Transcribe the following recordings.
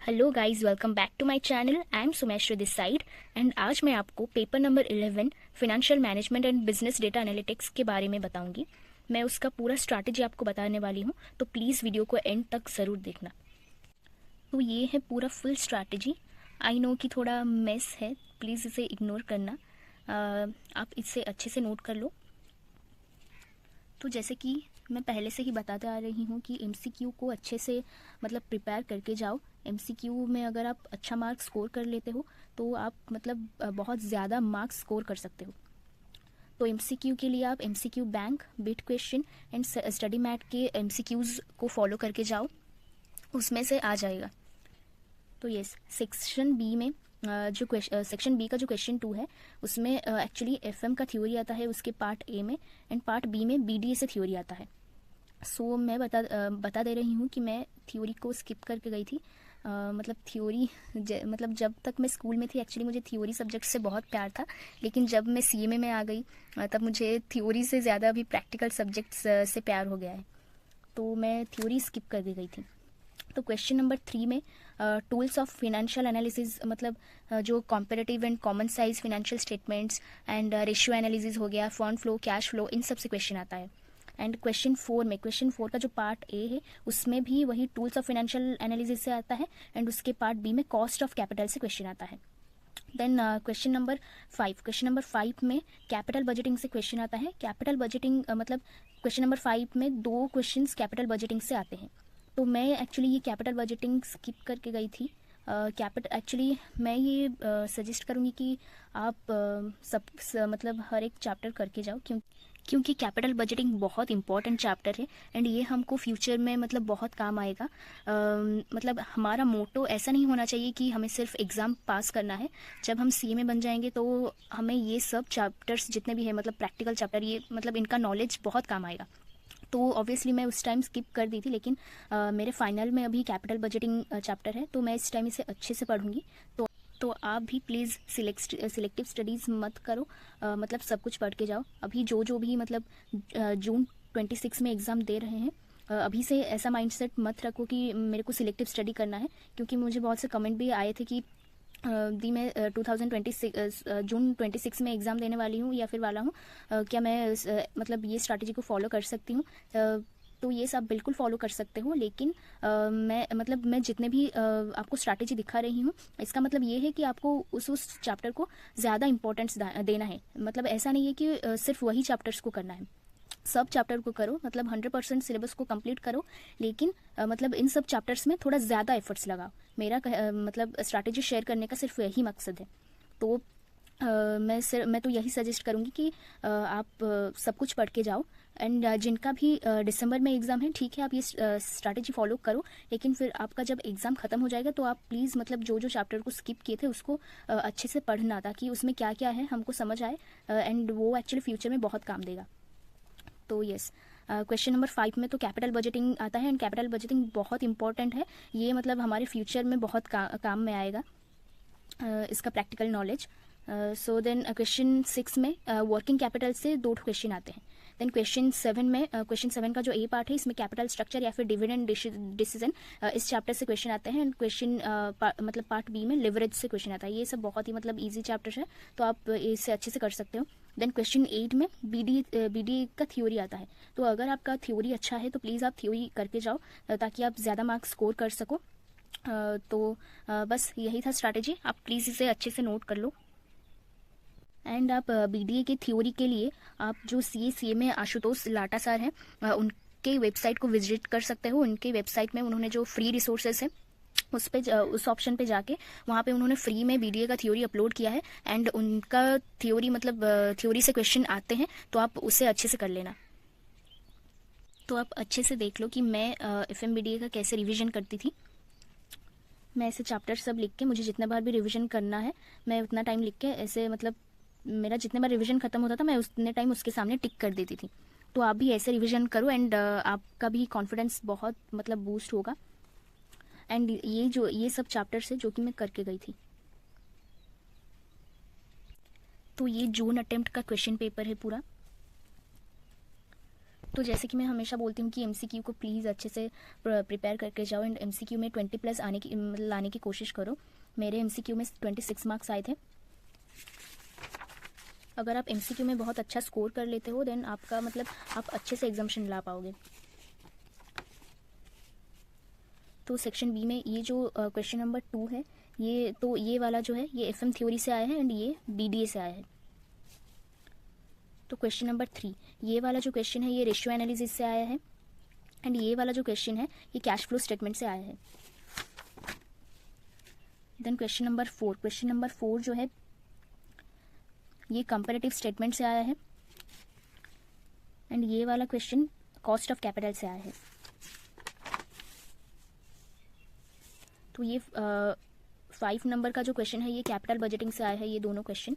Hello guys, welcome back to my channel. I am Sumeshwar this side and आज मैं आपको paper number 11 financial management and business data analytics के बारे में बताऊंगी। मैं उसका पूरा स्ट्रैटेजी आपको बताने वाली हूँ, तो प्लीज़ वीडियो को एंड तक ज़रूर देखना। तो ये है पूरा फुल स्ट्रैटेजी। आई नो कि थोड़ा मेस है, प्लीज़ इसे इग्नोर करना। आप इसे अच्छे से नोट कर लो। तो जैसे कि मैं पहले से ही बताते आ रही हूँ कि एमसीक्यू को अच्छे से प्रिपेयर करके जाओ। एमसीक्यू में अगर आप अच्छा मार्क्स स्कोर कर लेते हो तो आप बहुत ज़्यादा मार्क्स स्कोर कर सकते हो। तो एमसीक्यू के लिए आप MCQ bank, bit question and study mat के एमसीक्यूज़ को फॉलो करके जाओ, उसमें से आ जाएगा। तो ये सेक्शन बी में सेक्शन बी का जो क्वेश्चन 2 है उसमें एक्चुअली एफएम का थ्योरी आता है उसके पार्ट ए में, एंड पार्ट बी में बीडीए से थ्योरी आता है। सो मैं बता दे रही हूँ कि मैं थ्योरी को स्किप करके गई थी। थ्योरी जब तक मैं स्कूल में थी एक्चुअली मुझे थ्योरी सब्जेक्ट से बहुत प्यार था, लेकिन जब मैं सीएमए में आ गई तब मुझे थ्योरी से ज़्यादा अभी प्रैक्टिकल सब्जेक्ट्स से प्यार हो गया है, तो मैं थ्योरी स्किप करके गई थी। तो क्वेश्चन नंबर 3 में टूल्स ऑफ फिनेंशियल एनालिसिस जो comparative and common size financial statements and ratio analysis हो गया, फंड फ्लो, कैश फ्लो, इन सब से क्वेश्चन आता है। एंड क्वेश्चन 4 का जो पार्ट ए है उसमें भी वही टूल्स ऑफ फाइनेंशियल एनालिसिस से आता है, एंड उसके पार्ट बी में कॉस्ट ऑफ कैपिटल से क्वेश्चन आता है। देन क्वेश्चन नंबर 5 में कैपिटल बजटिंग से क्वेश्चन आता है। कैपिटल बजटिंग क्वेश्चन नंबर 5 में 2 क्वेश्चन्स कैपिटल बजटिंग से आते हैं। तो मैं एक्चुअली ये कैपिटल बजटिंग स्किप करके गई थी। एक्चुअली मैं ये सजेस्ट करूँगी कि आप हर एक चैप्टर करके जाओ, क्योंकि कैपिटल बजटिंग बहुत इंपॉर्टेंट चैप्टर है एंड ये हमको फ्यूचर में बहुत काम आएगा। हमारा मोटो ऐसा नहीं होना चाहिए कि हमें सिर्फ एग्ज़ाम पास करना है। जब हम सीए में बन जाएंगे तो हमें ये सब चैप्टर्स जितने भी है प्रैक्टिकल चैप्टर, ये इनका नॉलेज बहुत काम आएगा। तो ऑब्वियसली मैं उस टाइम स्किप कर दी थी, लेकिन मेरे फाइनल में अभी कैपिटल बजटिंग चैप्टर है, तो मैं इस टाइम इसे अच्छे से पढ़ूंगी। तो आप भी प्लीज़ सिलेक्टिव स्टडीज़ मत करो, सब कुछ पढ़ के जाओ। अभी जो भी जून 26 में एग्ज़ाम दे रहे हैं, अभी से ऐसा माइंडसेट मत रखो कि मेरे को सिलेक्टिव स्टडी करना है, क्योंकि मुझे बहुत से कमेंट भी आए थे कि दी मैं 2026 जून 26 में एग्ज़ाम देने वाली हूँ या फिर वाला हूँ, क्या मैं ये स्ट्रैटेजी को फॉलो कर सकती हूँ। तो ये सब बिल्कुल फॉलो कर सकते हो, लेकिन मैं जितने भी आपको स्ट्रैटेजी दिखा रही हूँ, इसका ये है कि आपको उस चैप्टर को ज़्यादा इंपॉर्टेंस देना है। ऐसा नहीं है कि सिर्फ वही चैप्टर्स को करना है, सब चैप्टर को करो, 100% सिलेबस को कंप्लीट करो, लेकिन इन सब चैप्टर्स में थोड़ा ज़्यादा एफर्ट्स लगाओ। मेरा स्ट्रैटेजी शेयर करने का सिर्फ यही मकसद है। तो मैं तो यही सजेस्ट करूँगी कि आप सब कुछ पढ़ के जाओ। एंड जिनका भी दिसंबर में एग्ज़ाम है, ठीक है, आप ये स्ट्रैटेजी फॉलो करो, लेकिन फिर आपका जब एग्ज़ाम ख़त्म हो जाएगा तो आप प्लीज़ जो चैप्टर को स्किप किए थे उसको अच्छे से पढ़ना, ताकि उसमें क्या क्या है हमको समझ आए, एंड वो एक्चुअली फ्यूचर में बहुत काम देगा। तो यस, क्वेश्चन नंबर 5 में तो कैपिटल बजटिंग आता है, एंड कैपिटल बजटिंग बहुत इंपॉर्टेंट है। ये हमारे फ्यूचर में बहुत काम में आएगा, इसका practical knowledge. So then question 6 में वर्किंग कैपिटल से 2 क्वेश्चन आते हैं। देन क्वेश्चन 7 का जो ए पार्ट है, इसमें कैपिटल स्ट्रक्चर या फिर डिविडेंड डिसीजन, इस चैप्टर से क्वेश्चन आते हैं। एंड क्वेश्चन पार्ट बी में लिवरेज से क्वेश्चन आता है। ये सब बहुत ही ईजी चैप्टर है, तो आप इसे अच्छे से कर सकते हो। देन क्वेश्चन 8 में बीडी का थ्योरी आता है। तो अगर आपका थ्योरी अच्छा है तो प्लीज़ आप थ्योरी करके जाओ, ताकि आप ज़्यादा मार्क्स स्कोर कर सको। बस यही था स्ट्रैटेजी, आप प्लीज़ इसे अच्छे से नोट कर लो। एंड आप बीडीए के थ्योरी के लिए आप जो सीए में आशुतोष लाटा सर हैं, उनके वेबसाइट को विजिट कर सकते हो। उनके वेबसाइट में उन्होंने जो फ्री रिसोर्सेज है उस ऑप्शन पे जाके वहाँ पे उन्होंने फ्री में बीडीए का थ्योरी अपलोड किया है, एंड उनका थ्योरी थ्योरी से क्वेश्चन आते हैं, तो आप उसे अच्छे से कर लेना। तो आप अच्छे से देख लो कि मैं एफएम बीडीए का कैसे रिवीजन करती थी। मैं ऐसे चैप्टर सब लिख के, मुझे जितना बार भी रिवीजन करना है मैं उतना टाइम लिख के ऐसे मेरा जितने बार रिवीजन खत्म होता था मैं उतने टाइम उसके सामने टिक कर देती थी। तो आप भी ऐसे रिवीजन करो, एंड आपका भी कॉन्फिडेंस बहुत बूस्ट होगा। एंड ये सब चैप्टर्स है जो कि मैं करके गई थी। तो ये जून अटेम्प्ट का क्वेश्चन पेपर है पूरा। तो जैसे कि मैं हमेशा बोलती हूँ कि एमसीक्यू को प्लीज़ अच्छे से प्रिपेयर करके जाओ एंड एमसीक्यू में 20+ लाने की कोशिश करो। मेरे एमसीक्यू में 26 मार्क्स आए थे। अगर आप एमसीक्यू में बहुत अच्छा स्कोर कर लेते हो देन आपका मतलब आप अच्छे से एग्जामिशन ला पाओगे। तो सेक्शन बी में ये जो क्वेश्चन नंबर 2 है, ये वाला जो है ये एफएम थ्योरी से आया है एंड ये डीडीए से आया है। तो क्वेश्चन नंबर 3, ये वाला जो क्वेश्चन है ये रेशियो एनालिसिस से आया है एंड ये वाला जो क्वेश्चन है ये कैश फ्लो स्टेटमेंट से आया है। देन क्वेश्चन नंबर 4 जो है ये कंपैरेटिव स्टेटमेंट से आया है एंड ये वाला क्वेश्चन कॉस्ट ऑफ कैपिटल से आया है। तो ये 5 नंबर का जो क्वेश्चन है ये कैपिटल बजटिंग से आया है, ये दोनों क्वेश्चन।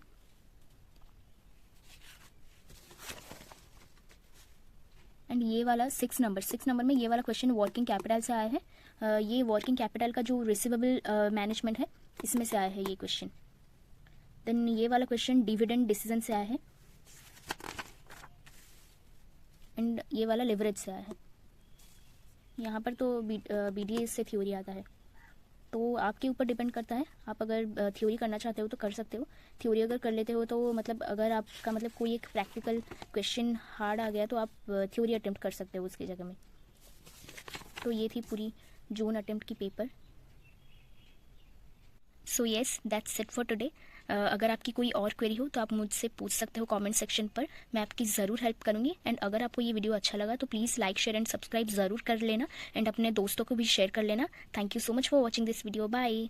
एंड ये वाला 6 नंबर में ये वाला क्वेश्चन वर्किंग कैपिटल से आया है। ये वर्किंग कैपिटल का जो रिसीवेबल मैनेजमेंट है इसमें से आया है ये क्वेश्चन। देन ये वाला क्वेश्चन डिविडेंड डिसीजन से आया है एंड ये वाला लिवरेज से आया है। यहाँ पर तो बीडीए से थ्योरी आता है, तो आपके ऊपर डिपेंड करता है। आप अगर थ्योरी करना चाहते हो तो कर सकते हो। थ्योरी अगर कर लेते हो तो मतलब अगर आपका मतलब कोई एक प्रैक्टिकल क्वेश्चन हार्ड आ गया तो आप थ्योरी अटेम्प्ट कर सकते हो उसकी जगह में। तो ये थी पूरी जून अटेम्प्ट की paper. So yes, that's it for today. अगर आपकी कोई और क्वेरी हो तो आप मुझसे पूछ सकते हो कमेंट सेक्शन पर, मैं आपकी ज़रूर हेल्प करूँगी। एंड अगर आपको ये वीडियो अच्छा लगा तो please like, share and subscribe ज़रूर कर लेना एंड अपने दोस्तों को भी शेयर कर लेना। Thank you so much for watching this video. Bye.